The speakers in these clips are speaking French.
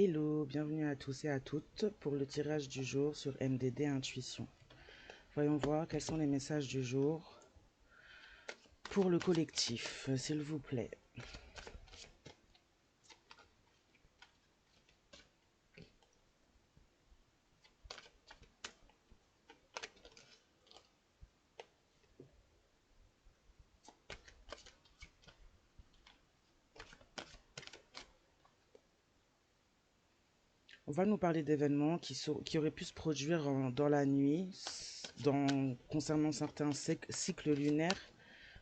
Hello, bienvenue à tous et à toutes pour le tirage du jour sur MDD Intuition. Voyons voir quels sont les messages du jour pour le collectif, s'il vous plaît. On va nous parler d'événements qui auraient pu se produire dans la nuit, concernant certains cycles lunaires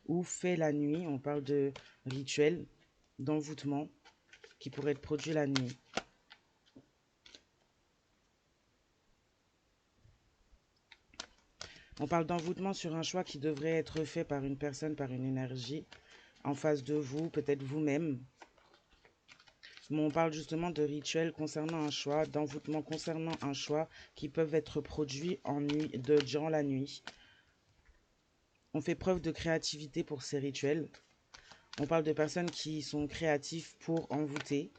ou fait la nuit. On parle de rituels, d'envoûtement qui pourraient être produits la nuit. On parle d'envoûtement sur un choix qui devrait être fait par une personne, par une énergie en face de vous, peut-être vous-même. Mais on parle justement de rituels concernant un choix, d'envoûtement concernant un choix qui peuvent être produits durant la nuit. On fait preuve de créativité pour ces rituels. On parle de personnes qui sont créatives pour envoûter.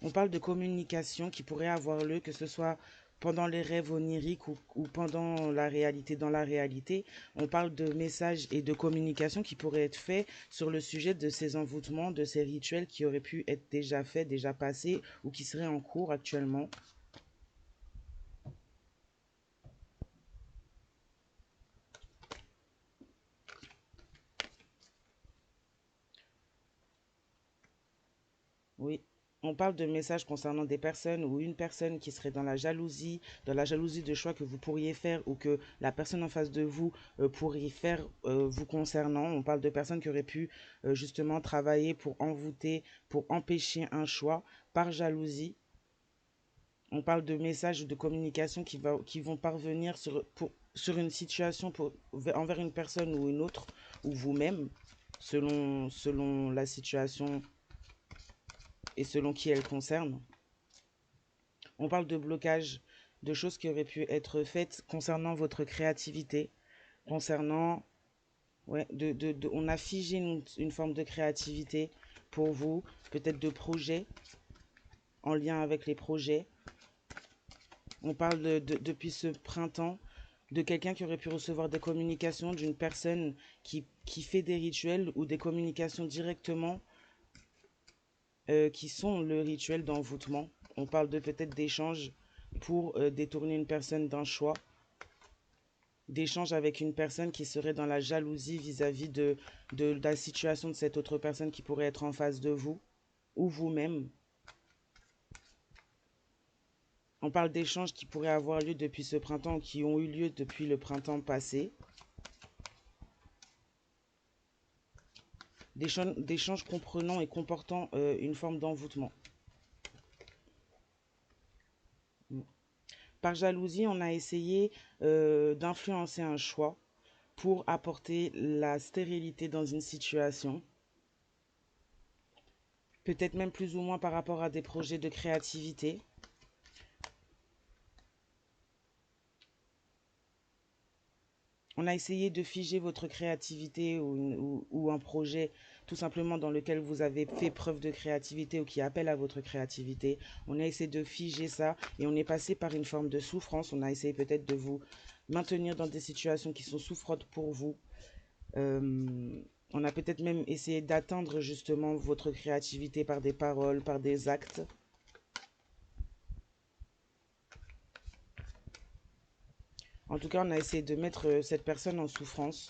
On parle de communication qui pourrait avoir lieu, que ce soit pendant les rêves oniriques ou pendant la réalité, dans la réalité. On parle de messages et de communication qui pourraient être faits sur le sujet de ces envoûtements, de ces rituels qui auraient pu être déjà faits, déjà passés ou qui seraient en cours actuellement. Oui, on parle de messages concernant des personnes ou une personne qui serait dans la jalousie de choix que vous pourriez faire ou que la personne en face de vous pourrait faire vous concernant. On parle de personnes qui auraient pu justement travailler pour envoûter, pour empêcher un choix par jalousie. On parle de messages de communication qui vont parvenir sur une situation envers une personne ou une autre, ou vous-même, selon la situation et selon qui elle concerne. On parle de blocage, de choses qui auraient pu être faites concernant votre créativité, concernant... Ouais, on a figé une forme de créativité pour vous, peut-être de projets, en lien avec les projets. On parle depuis ce printemps de quelqu'un qui aurait pu recevoir des communications d'une personne qui fait des rituels ou des communications directement qui sont le rituel d'envoûtement. On parle de peut-être d'échanges pour détourner une personne d'un choix, d'échanges avec une personne qui serait dans la jalousie vis-à-vis de la situation de cette autre personne qui pourrait être en face de vous ou vous-même. On parle d'échanges qui pourraient avoir lieu depuis ce printemps, qui ont eu lieu depuis le printemps passé. D'échanges comprenant et comportant une forme d'envoûtement. Par jalousie, on a essayé d'influencer un choix pour apporter la stérilité dans une situation. Peut-être même plus ou moins par rapport à des projets de créativité. On a essayé de figer votre créativité ou un projet tout simplement dans lequel vous avez fait preuve de créativité ou qui appelle à votre créativité. On a essayé de figer ça et on est passé par une forme de souffrance. On a essayé peut-être de vous maintenir dans des situations qui sont souffrantes pour vous. On a peut-être même essayé d'atteindre justement votre créativité par des paroles, par des actes. En tout cas, on a essayé de mettre cette personne en souffrance.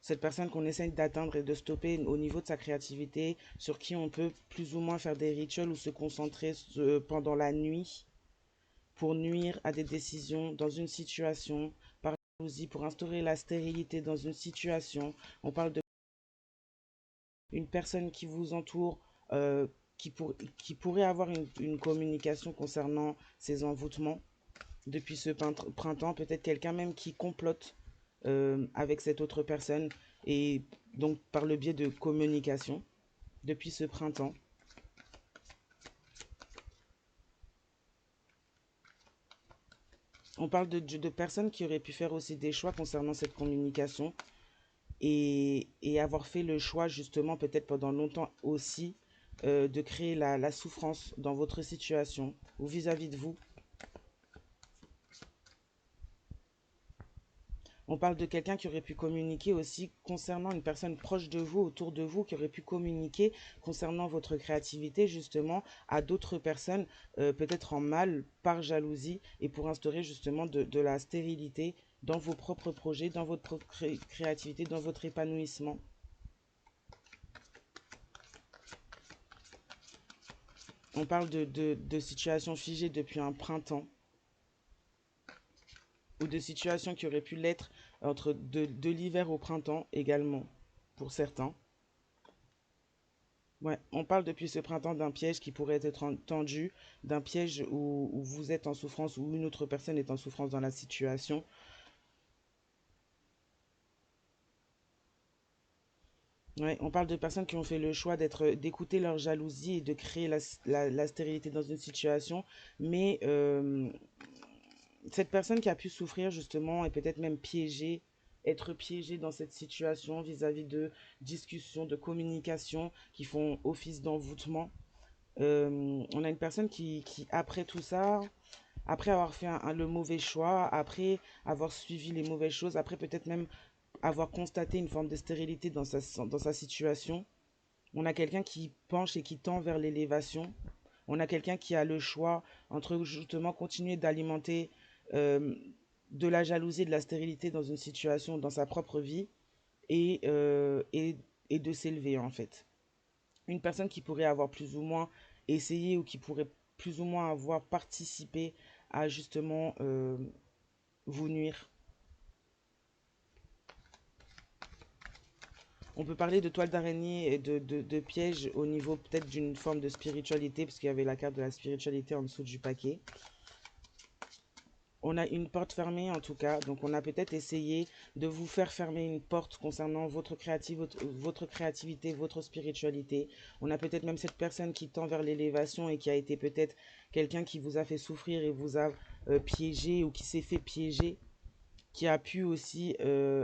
Cette personne qu'on essaye d'atteindre et de stopper au niveau de sa créativité, sur qui on peut plus ou moins faire des rituels ou se concentrer pendant la nuit pour nuire à des décisions dans une situation, par jalousie, pour instaurer la stérilité dans une situation. On parle de une personne qui vous entoure, qui pourrait avoir une communication concernant ces envoûtements depuis ce printemps, peut-être quelqu'un même qui complote avec cette autre personne et donc par le biais de communication depuis ce printemps. On parle de personnes qui auraient pu faire aussi des choix concernant cette communication et avoir fait le choix justement peut-être pendant longtemps aussi de créer la souffrance dans votre situation ou vis-à-vis de vous. On parle de quelqu'un qui aurait pu communiquer aussi concernant une personne proche de vous, autour de vous, qui aurait pu communiquer concernant votre créativité justement à d'autres personnes, peut-être en mal, par jalousie, et pour instaurer justement de la stérilité dans vos propres projets, dans votre propre créativité, dans votre épanouissement. On parle de situations figées depuis un printemps ou de situations qui auraient pu l'être entre de l'hiver au printemps également, pour certains. Ouais, on parle depuis ce printemps d'un piège qui pourrait être tendu, d'un piège où vous êtes en souffrance, ou une autre personne est en souffrance dans la situation. Ouais, on parle de personnes qui ont fait le choix d'écouter leur jalousie et de créer la stérilité dans une situation, mais cette personne qui a pu souffrir justement et peut-être même être piégée dans cette situation vis-à-vis de discussions, de communication qui font office d'envoûtement. On a une personne après tout ça, après avoir fait le mauvais choix, après avoir suivi les mauvaises choses, après peut-être même avoir constaté une forme de stérilité dans sa situation, on a quelqu'un qui penche et qui tend vers l'élévation. On a quelqu'un qui a le choix entre justement continuer d'alimenter euh, de la jalousie, de la stérilité dans une situation, dans sa propre vie, et, euh, et, et de s'élever en fait. Une personne qui pourrait avoir plus ou moins essayé ou qui pourrait plus ou moins avoir participé à justement vous nuire. On peut parler de toile d'araignée et de piège au niveau peut-être d'une forme de spiritualité, parce qu'il y avait la carte de la spiritualité en dessous du paquet. On a une porte fermée en tout cas, donc on a peut-être essayé de vous faire fermer une porte concernant votre créativité, votre spiritualité. On a peut-être même cette personne qui tend vers l'élévation et qui a été peut-être quelqu'un qui vous a fait souffrir et vous a piégé ou qui s'est fait piéger, qui a pu aussi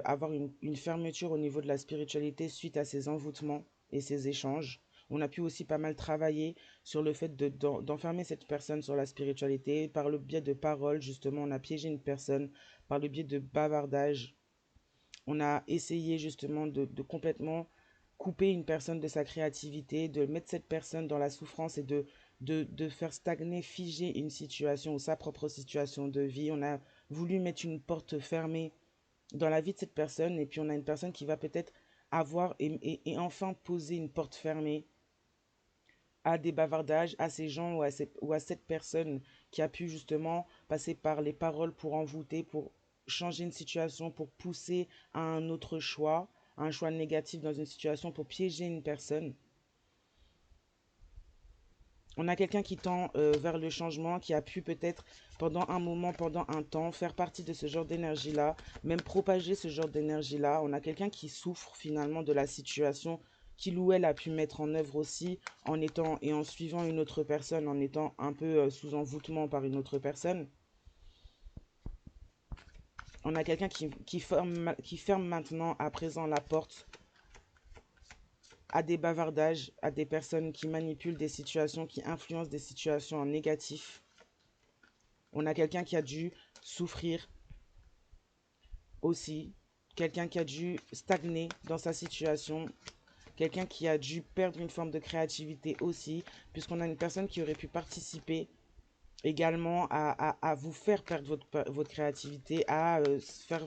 avoir une fermeture au niveau de la spiritualité suite à ces envoûtements et ces échanges. On a pu aussi pas mal travailler sur le fait d'enfermer cette personne sur la spiritualité par le biais de paroles, justement. On a piégé une personne par le biais de bavardage. On a essayé justement de complètement couper une personne de sa créativité, de mettre cette personne dans la souffrance et de faire stagner, figer une situation ou sa propre situation de vie. On a voulu mettre une porte fermée dans la vie de cette personne et puis on a une personne qui va peut-être avoir et enfin poser une porte fermée à des bavardages, à ces gens ou à cette personne qui a pu justement passer par les paroles pour envoûter, pour changer une situation, pour pousser à un choix négatif dans une situation, pour piéger une personne. On a quelqu'un qui tend vers le changement, qui a pu peut-être pendant un moment, pendant un temps, faire partie de ce genre d'énergie-là, même propager ce genre d'énergie-là. On a quelqu'un qui souffre finalement de la situation qu'il ou elle a pu mettre en œuvre aussi en étant et en suivant une autre personne, en étant un peu sous envoûtement par une autre personne. On a quelqu'un qui ferme maintenant à présent la porte à des bavardages, à des personnes qui manipulent des situations, qui influencent des situations en négatif. On a quelqu'un qui a dû souffrir aussi, quelqu'un qui a dû stagner dans sa situation, quelqu'un qui a dû perdre une forme de créativité aussi, puisqu'on a une personne qui aurait pu participer également à vous faire perdre votre créativité, à faire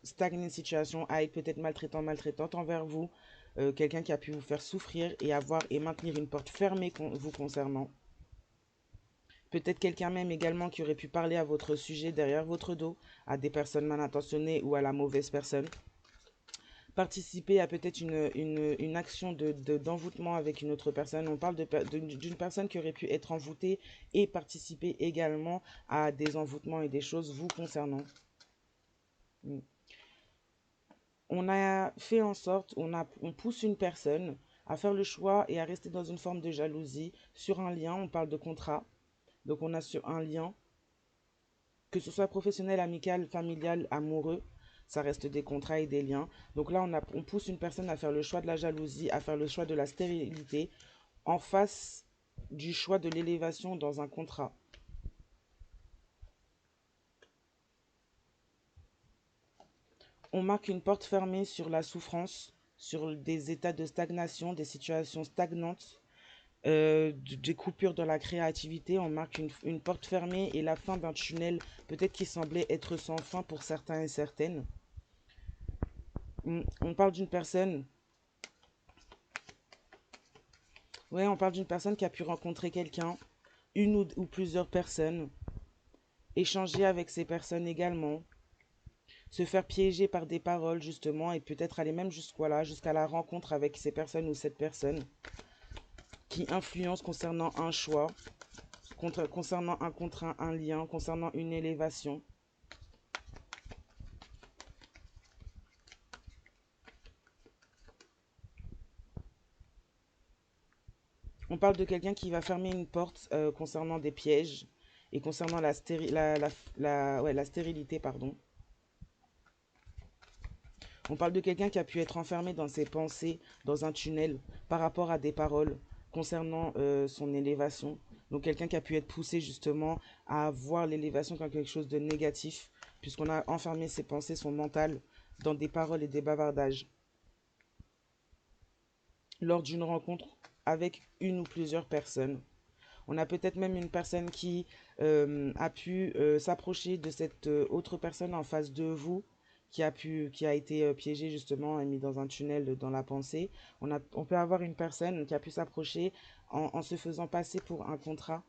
stagner une situation, à être peut-être maltraitante envers vous, quelqu'un qui a pu vous faire souffrir et maintenir une porte fermée vous concernant. Peut-être quelqu'un même également qui aurait pu parler à votre sujet derrière votre dos, à des personnes mal intentionnées ou à la mauvaise personne. Participer à peut-être une action d'envoûtement avec une autre personne. On parle d'une personne qui aurait pu être envoûtée et participer également à des envoûtements et des choses vous concernant. On a fait en sorte, on pousse une personne à faire le choix et à rester dans une forme de jalousie sur un lien. On parle de contrat. Donc on a sur un lien Que ce soit professionnel, amical, familial, amoureux, ça reste des contrats et des liens. Donc là, on pousse une personne à faire le choix de la jalousie, à faire le choix de la stérilité, en face du choix de l'élévation dans un contrat. On marque une porte fermée sur la souffrance, sur des états de stagnation, des situations stagnantes, des coupures dans la créativité. On marque une porte fermée et la fin d'un tunnel, peut-être qui semblait être sans fin pour certains et certaines. On parle d'une personne, ouais, on parle d'une personne qui a pu rencontrer quelqu'un, une ou plusieurs personnes, échanger avec ces personnes également, se faire piéger par des paroles justement et peut-être aller même jusqu'à la rencontre avec ces personnes ou cette personne qui influence concernant un choix, concernant un contrat, un lien, concernant une élévation. On parle de quelqu'un qui va fermer une porte concernant des pièges et concernant la stérilité, pardon. On parle de quelqu'un qui a pu être enfermé dans ses pensées, dans un tunnel, par rapport à des paroles concernant son élévation. Donc quelqu'un qui a pu être poussé justement à voir l'élévation comme quelque chose de négatif, puisqu'on a enfermé ses pensées, son mental, dans des paroles et des bavardages. Lors d'une rencontre avec une ou plusieurs personnes. On a peut-être même une personne qui a pu s'approcher de cette autre personne en face de vous, qui a été piégée justement et mis dans un tunnel dans la pensée. On peut avoir une personne qui a pu s'approcher en se faisant passer pour un contrat.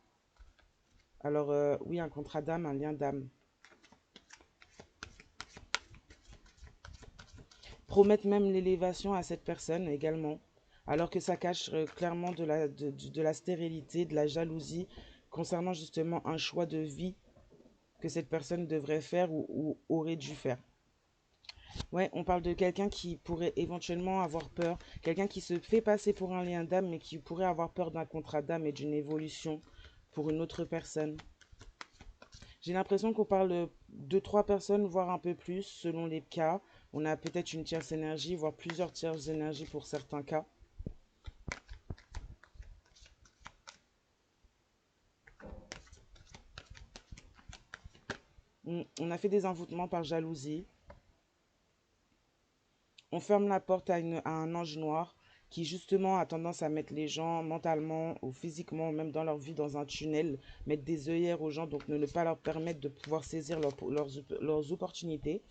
Alors oui, un contrat d'âme, un lien d'âme. Promettre même l'élévation à cette personne également, alors que ça cache clairement de la stérilité, de la jalousie, concernant justement un choix de vie que cette personne devrait faire ou aurait dû faire. Ouais, on parle de quelqu'un qui pourrait éventuellement avoir peur, quelqu'un qui se fait passer pour un lien d'âme, mais qui pourrait avoir peur d'un contrat d'âme et d'une évolution pour une autre personne. J'ai l'impression qu'on parle de trois personnes, voire un peu plus, selon les cas. On a peut-être une tierce énergie, voire plusieurs tierces énergies pour certains cas. On a fait des envoûtements par jalousie. On ferme la porte à un ange noir qui justement a tendance à mettre les gens mentalement ou physiquement, même dans leur vie, dans un tunnel, mettre des œillères aux gens, donc ne pas leur permettre de pouvoir saisir leurs opportunités.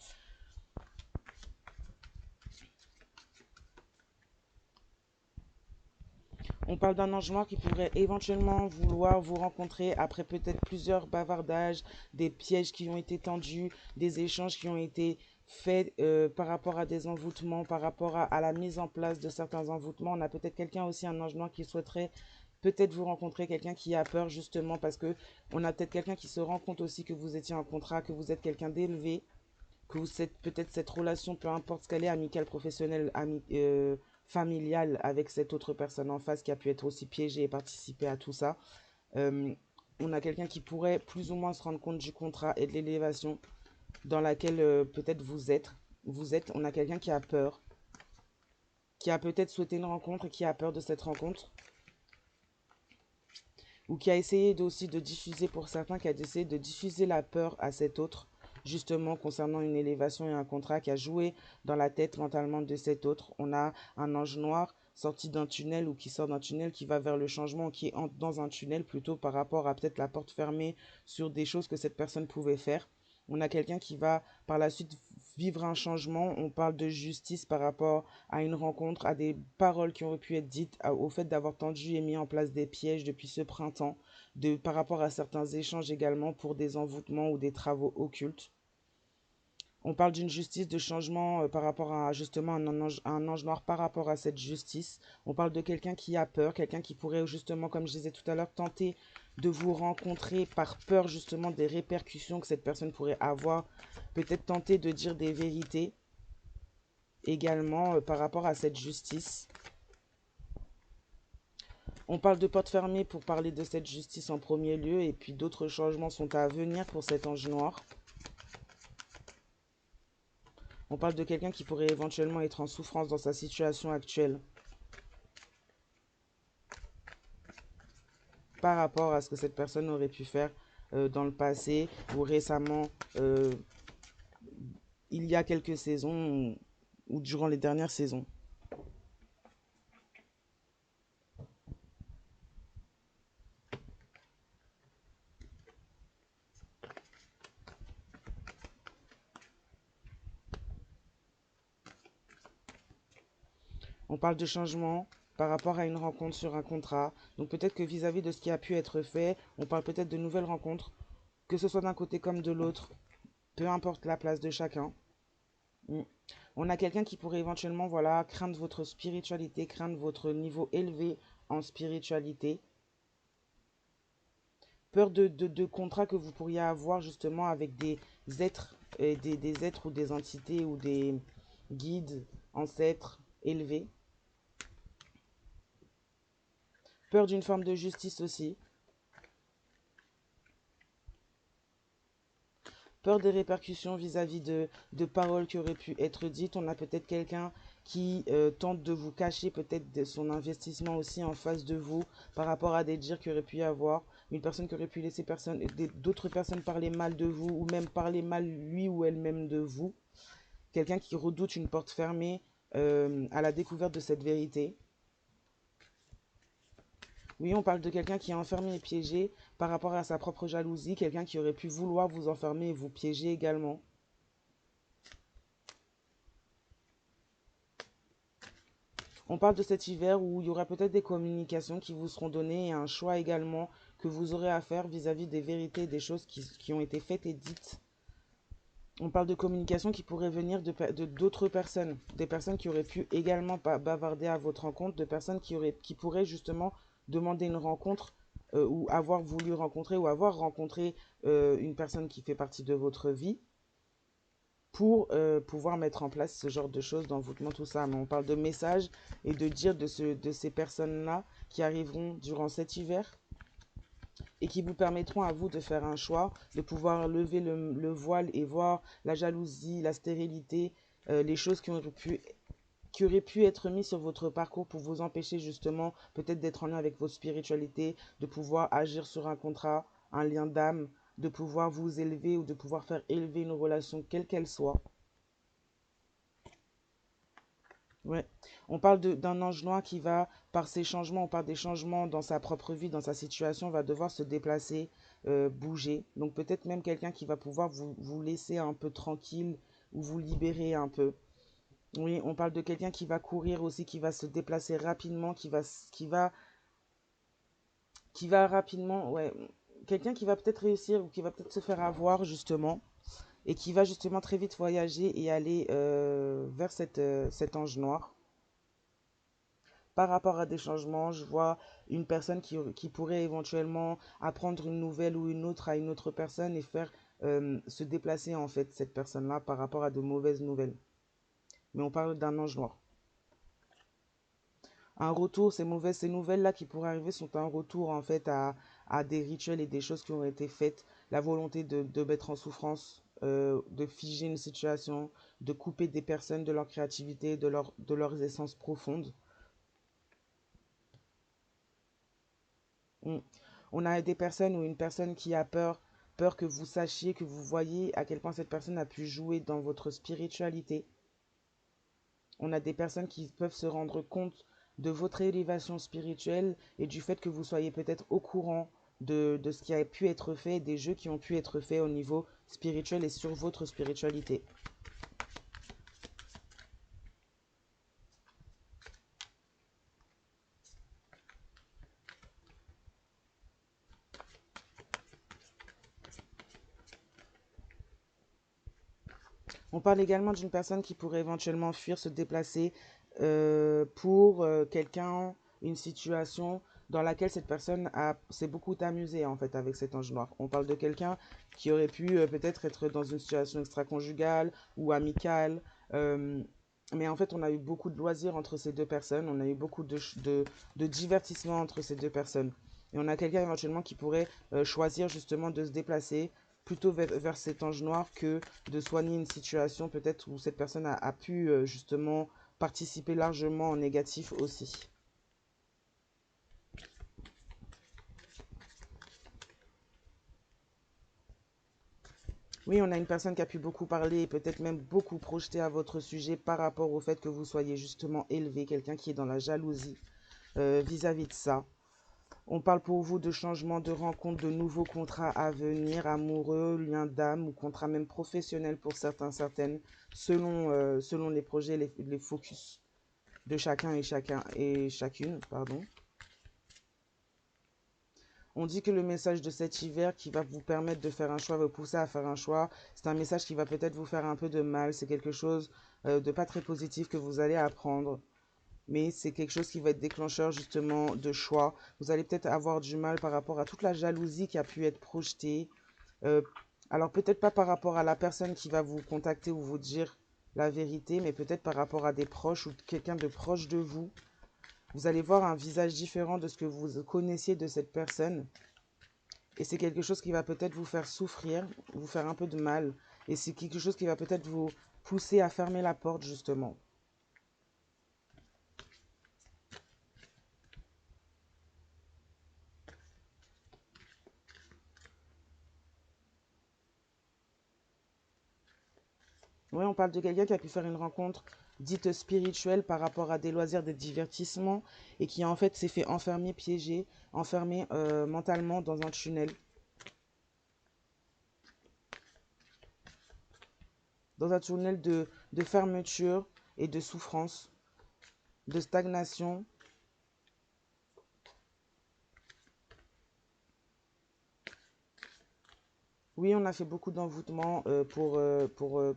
On parle d'un ange noir qui pourrait éventuellement vouloir vous rencontrer après peut-être plusieurs bavardages, des pièges qui ont été tendus, des échanges qui ont été faits par rapport à des envoûtements, par rapport à la mise en place de certains envoûtements. On a peut-être quelqu'un aussi, un ange noir qui souhaiterait peut-être vous rencontrer, quelqu'un qui a peur justement parce que on a peut-être quelqu'un qui se rend compte aussi que vous étiez en contrat, que vous êtes quelqu'un d'élevé, que vous êtes peut-être cette relation, peu importe ce qu'elle est, amicale, professionnelle, familiale, avec cette autre personne en face qui a pu être aussi piégée et participer à tout ça. Euh, on a quelqu'un qui pourrait plus ou moins se rendre compte du contrat et de l'élévation dans laquelle peut-être vous êtes. On a quelqu'un qui a peur, qui a peut-être souhaité une rencontre et qui a peur de cette rencontre. Ou qui a essayé aussi de diffuser, pour certains, qui a essayé de diffuser la peur à cet autre, justement concernant une élévation et un contrat, qui a joué dans la tête mentalement de cet autre. On a un ange noir sorti d'un tunnel ou qui sort d'un tunnel, qui va vers le changement, qui entre dans un tunnel plutôt par rapport à peut-être la porte fermée sur des choses que cette personne pouvait faire. On a quelqu'un qui va par la suite vivre un changement. On parle de justice par rapport à une rencontre, à des paroles qui ont pu être dites, au fait d'avoir tendu et mis en place des pièges depuis ce printemps, par rapport à certains échanges également pour des envoûtements ou des travaux occultes. On parle d'une justice de changement par rapport à justement un ange noir par rapport à cette justice. On parle de quelqu'un qui a peur, quelqu'un qui pourrait justement, comme je disais tout à l'heure, tenter de vous rencontrer par peur justement des répercussions que cette personne pourrait avoir. Peut-être tenter de dire des vérités également par rapport à cette justice. On parle de porte fermée pour parler de cette justice en premier lieu, et puis d'autres changements sont à venir pour cet ange noir. On parle de quelqu'un qui pourrait éventuellement être en souffrance dans sa situation actuelle par rapport à ce que cette personne aurait pu faire dans le passé ou récemment, il y a quelques saisons ou durant les dernières saisons. On parle de changement par rapport à une rencontre sur un contrat. Donc peut-être que vis-à-vis de ce qui a pu être fait, on parle peut-être de nouvelles rencontres, que ce soit d'un côté comme de l'autre, peu importe la place de chacun. Mm. On a quelqu'un qui pourrait éventuellement, voilà, craindre votre spiritualité, craindre votre niveau élevé en spiritualité. Peur de contrats que vous pourriez avoir justement avec des êtres, des êtres ou des entités ou des guides, ancêtres élevés. Peur d'une forme de justice aussi. Peur des répercussions vis-à-vis de paroles qui auraient pu être dites. On a peut-être quelqu'un qui tente de vous cacher peut-être de son investissement aussi en face de vous par rapport à des dires qu'il aurait pu y avoir. Une personne qui aurait pu laisser d'autres personnes parler mal de vous ou même parler mal lui ou elle-même de vous. Quelqu'un qui redoute une porte fermée à la découverte de cette vérité. Oui, on parle de quelqu'un qui est enfermé et piégé par rapport à sa propre jalousie, quelqu'un qui aurait pu vouloir vous enfermer et vous piéger également. On parle de cet hiver où il y aura peut-être des communications qui vous seront données et un choix également que vous aurez à faire vis-à-vis des vérités, des choses qui ont été faites et dites. On parle de communication qui pourrait venir de d'autres personnes, des personnes qui auraient pu également bavarder à votre rencontre, de personnes qui pourraient justement demander une rencontre ou avoir voulu rencontrer ou avoir rencontré une personne qui fait partie de votre vie pour pouvoir mettre en place ce genre de choses, d'envoûtement, tout ça. Mais on parle de messages et de dire de ces personnes-là qui arriveront durant cet hiver et qui vous permettront à vous de faire un choix, de pouvoir lever le voile et voir la jalousie, la stérilité, les choses qui auraient pu être mises sur votre parcours pour vous empêcher justement peut-être d'être en lien avec votre spiritualité, de pouvoir agir sur un contrat, un lien d'âme, de pouvoir vous élever ou de pouvoir faire élever une relation quelle qu'elle soit. Ouais. On parle d'un ange noir qui va, par ses changements ou par des changements dans sa propre vie, dans sa situation, va devoir se déplacer, bouger. Donc peut-être même quelqu'un qui va pouvoir vous laisser un peu tranquille ou vous libérer un peu. Oui, on parle de quelqu'un qui va courir aussi, qui va se déplacer rapidement, qui va rapidement, ouais. Quelqu'un qui va peut-être réussir ou qui va peut-être se faire avoir justement et qui va justement très vite voyager et aller vers cet ange noir. Par rapport à des changements, je vois une personne qui pourrait éventuellement apprendre une nouvelle ou une autre à une autre personne et faire se déplacer en fait cette personne-là par rapport à de mauvaises nouvelles. Mais on parle d'un ange noir. Un retour, ces nouvelles-là qui pourraient arriver sont un retour en fait à des rituels et des choses qui ont été faites. La volonté de mettre en souffrance, de figer une situation, de couper des personnes de leur créativité, de leurs essences profondes. Mm. On a des personnes ou une personne qui a peur que vous sachiez, que vous voyez à quel point cette personne a pu jouer dans votre spiritualité. On a des personnes qui peuvent se rendre compte de votre élévation spirituelle et du fait que vous soyez peut-être au courant de ce qui a pu être fait, des jeux qui ont pu être faits au niveau spirituel et sur votre spiritualité. On parle également d'une personne qui pourrait éventuellement fuir, se déplacer pour quelqu'un, une situation dans laquelle cette personne s'est beaucoup amusée en fait avec cet ange noir. On parle de quelqu'un qui aurait pu peut-être être dans une situation extra-conjugale ou amicale, euh, Mais en fait, on a eu beaucoup de loisirs entre ces deux personnes, on a eu beaucoup de divertissement entre ces deux personnes. Et on a quelqu'un éventuellement qui pourrait choisir justement de se déplacer plutôt vers cet ange noir que de soigner une situation peut-être où cette personne a pu justement participer largement en négatif aussi. Oui, on a une personne qui a pu beaucoup parler et peut-être même beaucoup projeter à votre sujet par rapport au fait que vous soyez justement élevé, quelqu'un qui est dans la jalousie vis-à-vis de ça. On parle pour vous de changements de rencontres, de nouveaux contrats à venir, amoureux, liens d'âme ou contrats même professionnels pour certains, certaines, selon les projets, les focus de chacun et chacune, pardon. On dit que le message de cet hiver qui va vous permettre de faire un choix, vous pousser à faire un choix, c'est un message qui va peut-être vous faire un peu de mal, c'est quelque chose de pas très positif que vous allez apprendre, mais c'est quelque chose qui va être déclencheur justement de choix. Vous allez peut-être avoir du mal par rapport à toute la jalousie qui a pu être projetée. Euh, alors peut-être pas par rapport à la personne qui va vous contacter ou vous dire la vérité, mais peut-être par rapport à des proches ou quelqu'un de proche de vous. Vous allez voir un visage différent de ce que vous connaissiez de cette personne. Et c'est quelque chose qui va peut-être vous faire souffrir, vous faire un peu de mal. Et c'est quelque chose qui va peut-être vous pousser à fermer la porte justement. Oui, on parle de quelqu'un qui a pu faire une rencontre dite spirituelle par rapport à des loisirs, des divertissements, et qui en fait s'est fait enfermer, piégé, enfermé mentalement dans un tunnel. Dans un tunnel de fermeture et de souffrance, de stagnation. Oui, on a fait beaucoup d'envoûtements pour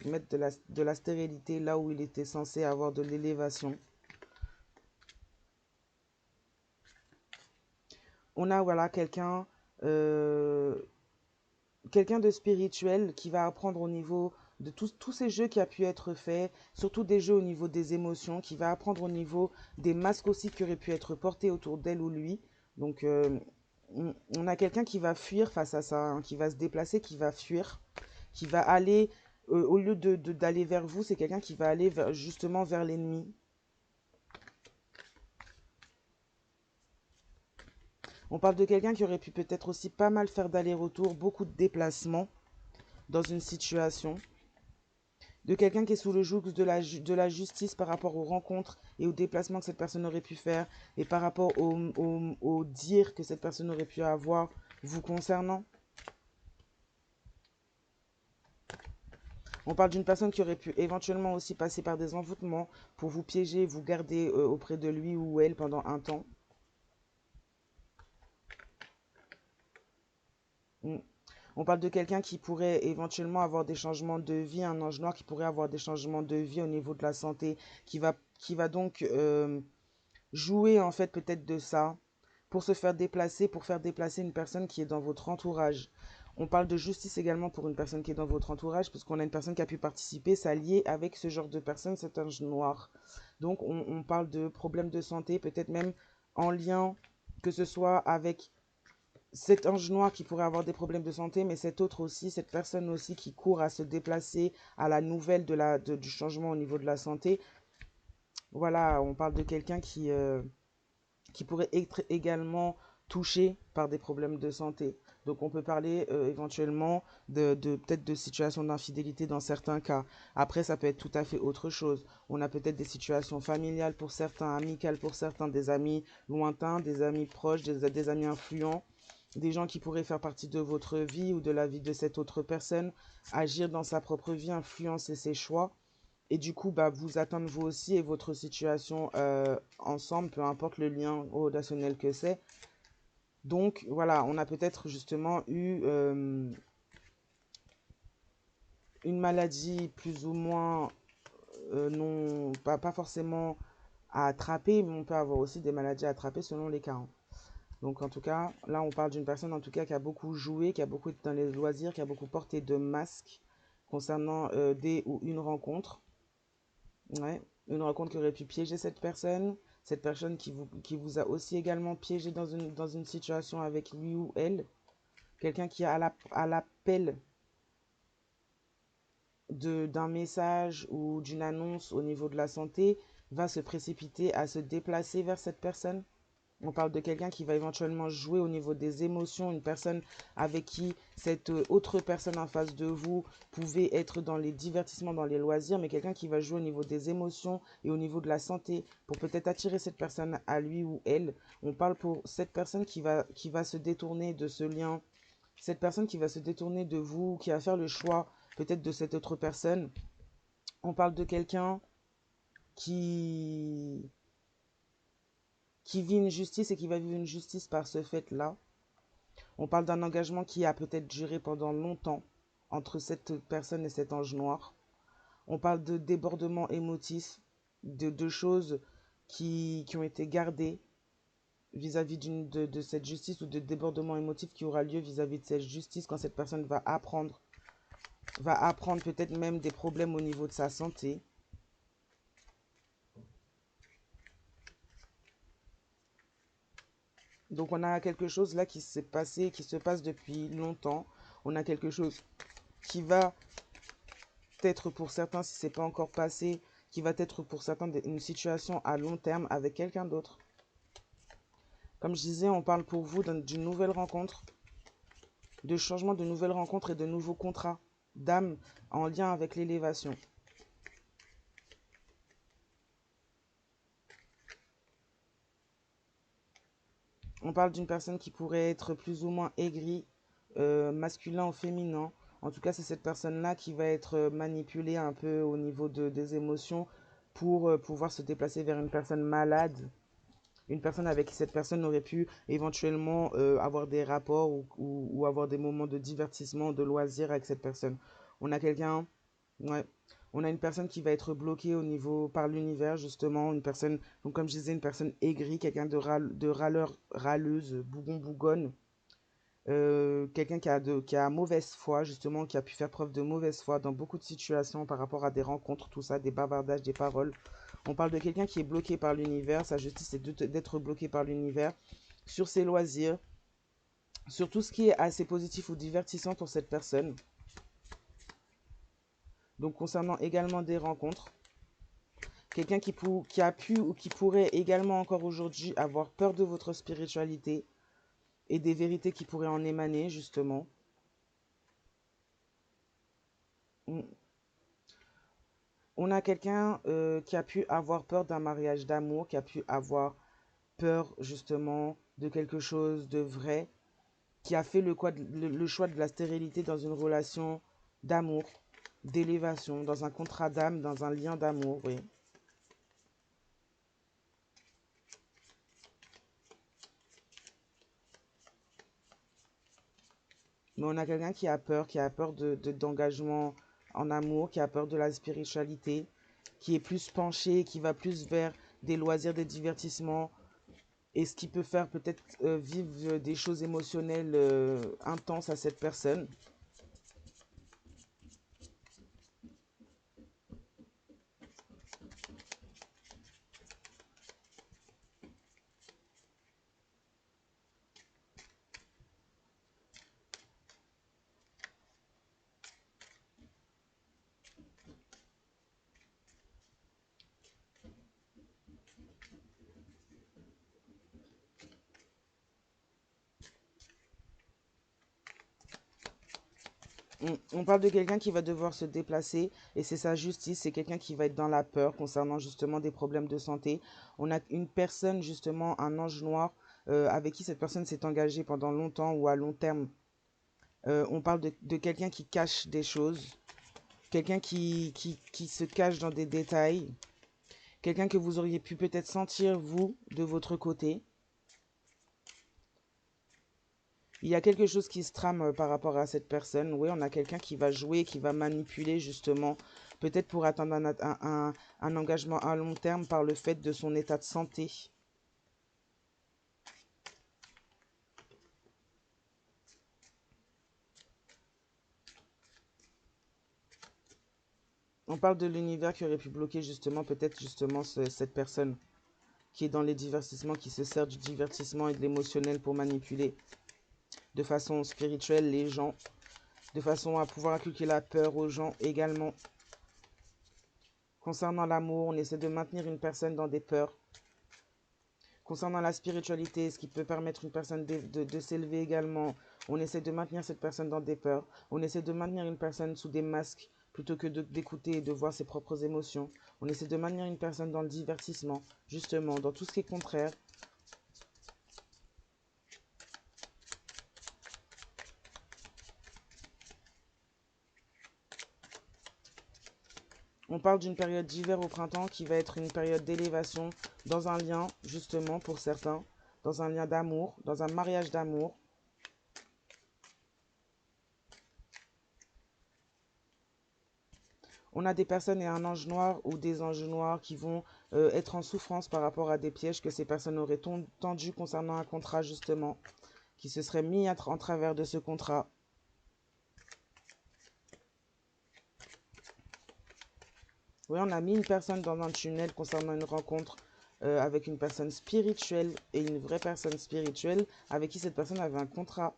mettre de la stérilité là où il était censé avoir de l'élévation. On a voilà euh, quelqu'un de spirituel qui va apprendre au niveau de tous ces jeux qui a pu être faits, surtout des jeux au niveau des émotions, qui va apprendre au niveau des masques aussi qui auraient pu être portés autour d'elle ou lui. Donc on a quelqu'un qui va fuir face à ça, hein, qui va se déplacer, qui va fuir, qui va aller, au lieu d'aller vers vous, c'est quelqu'un qui va aller justement vers l'ennemi. On parle de quelqu'un qui aurait pu peut-être aussi pas mal faire d'aller-retour, beaucoup de déplacements dans une situation. De quelqu'un qui est sous le joug de la justice par rapport aux rencontres et aux déplacements que cette personne aurait pu faire et par rapport au dire que cette personne aurait pu avoir vous concernant. On parle d'une personne qui aurait pu éventuellement aussi passer par des envoûtements pour vous piéger, vous garder auprès de lui ou elle pendant un temps. Mm. On parle de quelqu'un qui pourrait éventuellement avoir des changements de vie, un ange noir qui pourrait avoir des changements de vie au niveau de la santé, qui va donc jouer en fait peut-être de ça pour se faire déplacer, pour faire déplacer une personne qui est dans votre entourage. On parle de justice également pour une personne qui est dans votre entourage, puisqu'on a une personne qui a pu participer, s'allier avec ce genre de personne, c'est un noir. Donc on parle de problèmes de santé, peut-être même en lien, que ce soit avec cet ange noir qui pourrait avoir des problèmes de santé, mais cet autre aussi, cette personne aussi qui court à se déplacer à la nouvelle du changement au niveau de la santé. Voilà, on parle de quelqu'un qui pourrait être également touché par des problèmes de santé. Donc on peut parler éventuellement de peut-être de situations d'infidélité dans certains cas. Après, ça peut être tout à fait autre chose. On a peut-être des situations familiales pour certains, amicales pour certains, des amis lointains, des amis proches, des amis influents, des gens qui pourraient faire partie de votre vie ou de la vie de cette autre personne, agir dans sa propre vie, influencer ses choix. Et du coup, bah, vous atteindre vous aussi et votre situation ensemble, peu importe le lien relationnel que c'est. Donc voilà, on a peut-être justement eu une maladie plus ou moins non, pas forcément à attraper, mais on peut avoir aussi des maladies à attraper selon les cas, hein. Donc en tout cas, là on parle d'une personne en tout cas qui a beaucoup joué, qui a beaucoup été dans les loisirs, qui a beaucoup porté de masques concernant des ou une rencontre. Ouais. Une rencontre qui aurait pu piéger cette personne qui vous a aussi également piégé dans une situation avec lui ou elle, quelqu'un qui est à l'appel d'un message ou d'une annonce au niveau de la santé, va se précipiter à se déplacer vers cette personne. On parle de quelqu'un qui va éventuellement jouer au niveau des émotions, une personne avec qui cette autre personne en face de vous pouvait être dans les divertissements, dans les loisirs, mais quelqu'un qui va jouer au niveau des émotions et au niveau de la santé pour peut-être attirer cette personne à lui ou elle. On parle pour cette personne qui va se détourner de ce lien, cette personne qui va se détourner de vous, qui va faire le choix peut-être de cette autre personne. On parle de quelqu'un qui qui vit une justice et qui va vivre une justice par ce fait-là. On parle d'un engagement qui a peut-être duré pendant longtemps entre cette personne et cet ange noir. On parle de débordement émotif, de choses qui ont été gardées vis-à-vis de cette justice ou de débordement émotif qui aura lieu vis-à-vis de cette justice quand cette personne va apprendre peut-être même des problèmes au niveau de sa santé. Donc on a quelque chose là qui s'est passé, qui se passe depuis longtemps. On a quelque chose qui va être pour certains, si c'est pas encore passé, qui va être pour certains une situation à long terme avec quelqu'un d'autre. Comme je disais, on parle pour vous d'une nouvelle rencontre, de changement de nouvelles rencontres et de nouveaux contrats d'âme en lien avec l'élévation. On parle d'une personne qui pourrait être plus ou moins aigrie, masculin ou féminin. En tout cas, c'est cette personne-là qui va être manipulée un peu au niveau des émotions pour pouvoir se déplacer vers une personne malade, une personne avec qui cette personne aurait pu éventuellement avoir des rapports ou avoir des moments de divertissement, de loisirs avec cette personne. On a quelqu'un, ouais, on a une personne qui va être bloquée au niveau par l'univers, justement, une personne, donc comme je disais, une personne aigrie, quelqu'un de râleur, râleuse, bougonne, quelqu'un qui a mauvaise foi, justement, qui a pu faire preuve de mauvaise foi dans beaucoup de situations par rapport à des rencontres, tout ça, des bavardages, des paroles. On parle de quelqu'un qui est bloqué par l'univers. Sa justice est d'être bloqué par l'univers sur ses loisirs, sur tout ce qui est assez positif ou divertissant pour cette personne. Donc concernant également des rencontres, quelqu'un qui a pu ou qui pourrait également encore aujourd'hui avoir peur de votre spiritualité et des vérités qui pourraient en émaner, justement. On a quelqu'un qui a pu avoir peur d'un mariage d'amour, qui a pu avoir peur justement de quelque chose de vrai, qui a fait le choix de la stérilité dans une relation d'amour, d'élévation, dans un contrat d'âme, dans un lien d'amour, oui. Mais on a quelqu'un qui a peur d'engagement en amour, qui a peur de la spiritualité, qui est plus penché, qui va plus vers des loisirs, des divertissements, et ce qui peut faire peut-être vivre des choses émotionnelles intenses à cette personne. On parle de quelqu'un qui va devoir se déplacer et c'est sa justice, c'est quelqu'un qui va être dans la peur concernant justement des problèmes de santé. On a une personne justement, un ange noir, avec qui cette personne s'est engagée pendant longtemps ou à long terme. On parle de quelqu'un qui cache des choses, quelqu'un qui se cache dans des détails, quelqu'un que vous auriez pu peut-être sentir, vous, de votre côté. Il y a quelque chose qui se trame par rapport à cette personne. Oui, on a quelqu'un qui va jouer, qui va manipuler justement, peut-être pour atteindre un engagement à long terme par le fait de son état de santé. On parle de l'univers qui aurait pu bloquer justement, peut-être justement cette personne qui est dans les divertissements, qui se sert du divertissement et de l'émotionnel pour manipuler de façon spirituelle les gens, de façon à pouvoir inculquer la peur aux gens également. Concernant l'amour, on essaie de maintenir une personne dans des peurs. Concernant la spiritualité, ce qui peut permettre une personne de s'élever également, on essaie de maintenir cette personne dans des peurs. On essaie de maintenir une personne sous des masques plutôt que d'écouter et de voir ses propres émotions. On essaie de maintenir une personne dans le divertissement, justement, dans tout ce qui est contraire. On parle d'une période d'hiver au printemps qui va être une période d'élévation dans un lien, justement, pour certains, dans un lien d'amour, dans un mariage d'amour. On a des personnes et un ange noir ou des anges noirs qui vont être en souffrance par rapport à des pièges que ces personnes auraient tendus concernant un contrat, justement, qui se seraient mis en travers de ce contrat. Oui, on a mis une personne dans un tunnel concernant une rencontre avec une personne spirituelle et une vraie personne spirituelle avec qui cette personne avait un contrat.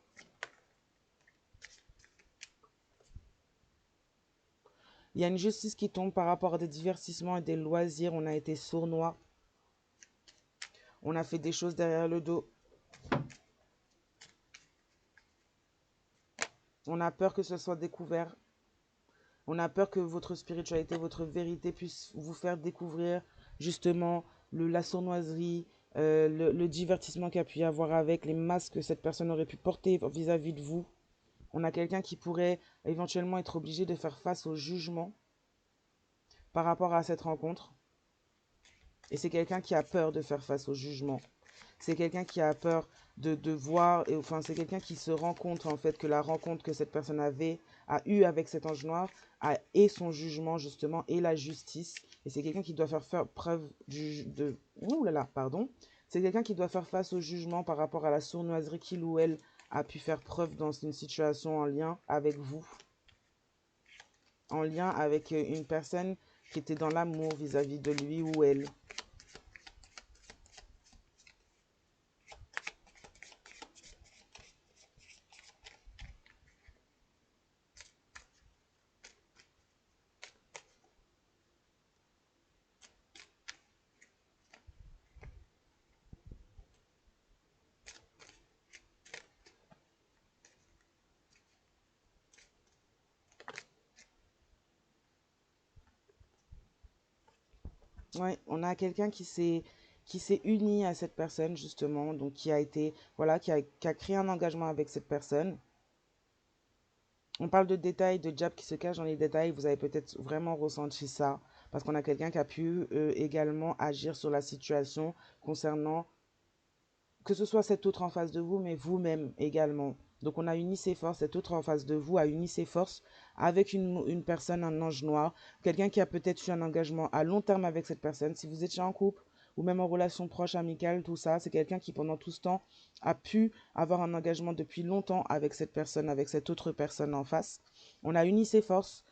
Il y a une justice qui tombe par rapport à des divertissements et des loisirs. On a été sournois. On a fait des choses derrière le dos. On a peur que ce soit découvert. On a peur que votre spiritualité, votre vérité puisse vous faire découvrir justement la sournoiserie, le divertissement qu'il y a pu y avoir avec, les masques que cette personne aurait pu porter vis-à-vis de vous. On a quelqu'un qui pourrait éventuellement être obligé de faire face au jugement par rapport à cette rencontre. Et c'est quelqu'un qui a peur de faire face au jugement. C'est quelqu'un qui a peur de voir, et enfin c'est quelqu'un qui se rend compte en fait que la rencontre que cette personne a eue avec cet ange noir et son jugement justement et la justice. Et c'est quelqu'un qui doit faire preuve ouh là là, pardon. C'est quelqu'un qui doit faire face au jugement par rapport à la sournoiserie qu'il ou elle a pu faire preuve dans une situation en lien avec vous. En lien avec une personne qui était dans l'amour vis-à-vis de lui ou elle. Ouais, on a quelqu'un qui s'est uni à cette personne justement, donc qui a été voilà, qui a créé un engagement avec cette personne. On parle de détails, de diable qui se cache dans les détails. Vous avez peut-être vraiment ressenti ça parce qu'on a quelqu'un qui a pu également agir sur la situation concernant que ce soit cet autre en face de vous, mais vous-même également. Donc on a uni ses forces, cet autre en face de vous a uni ses forces avec une personne, un ange noir, quelqu'un qui a peut-être eu un engagement à long terme avec cette personne. Si vous étiez en couple ou même en relation proche, amicale, tout ça, c'est quelqu'un qui pendant tout ce temps a pu avoir un engagement depuis longtemps avec cette personne, avec cette autre personne en face. On a uni ses forces.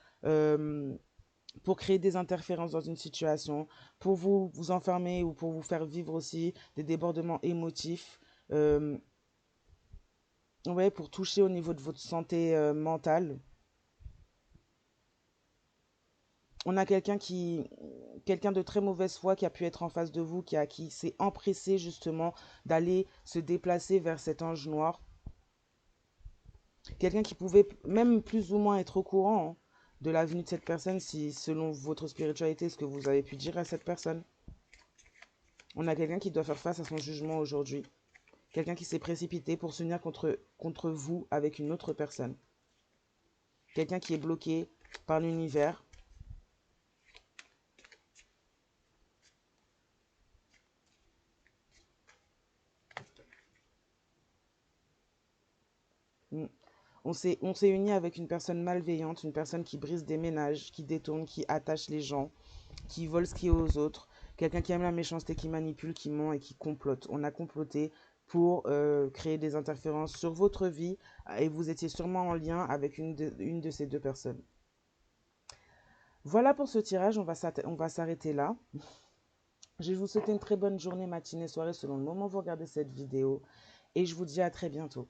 Pour créer des interférences dans une situation, pour vous enfermer ou pour vous faire vivre aussi des débordements émotifs, euh, ouais, pour toucher au niveau de votre santé mentale. On a quelqu'un de très mauvaise foi qui a pu être en face de vous, qui s'est empressé justement d'aller se déplacer vers cet ange noir. Quelqu'un qui pouvait même plus ou moins être au courant de la venue de cette personne si, selon votre spiritualité, ce que vous avez pu dire à cette personne. On a quelqu'un qui doit faire face à son jugement aujourd'hui. Quelqu'un qui s'est précipité pour s'unir contre vous avec une autre personne. Quelqu'un qui est bloqué par l'univers. Mm. On s'est uni avec une personne malveillante, une personne qui brise des ménages, qui détourne, qui attache les gens, qui vole ce qui est aux autres. Quelqu'un qui aime la méchanceté, qui manipule, qui ment et qui complote. On a comploté pour créer des interférences sur votre vie et vous étiez sûrement en lien avec une de ces deux personnes. Voilà pour ce tirage, on va s'arrêter là. Je vais vous souhaiter une très bonne journée, matinée, soirée selon le moment où vous regardez cette vidéo et je vous dis à très bientôt.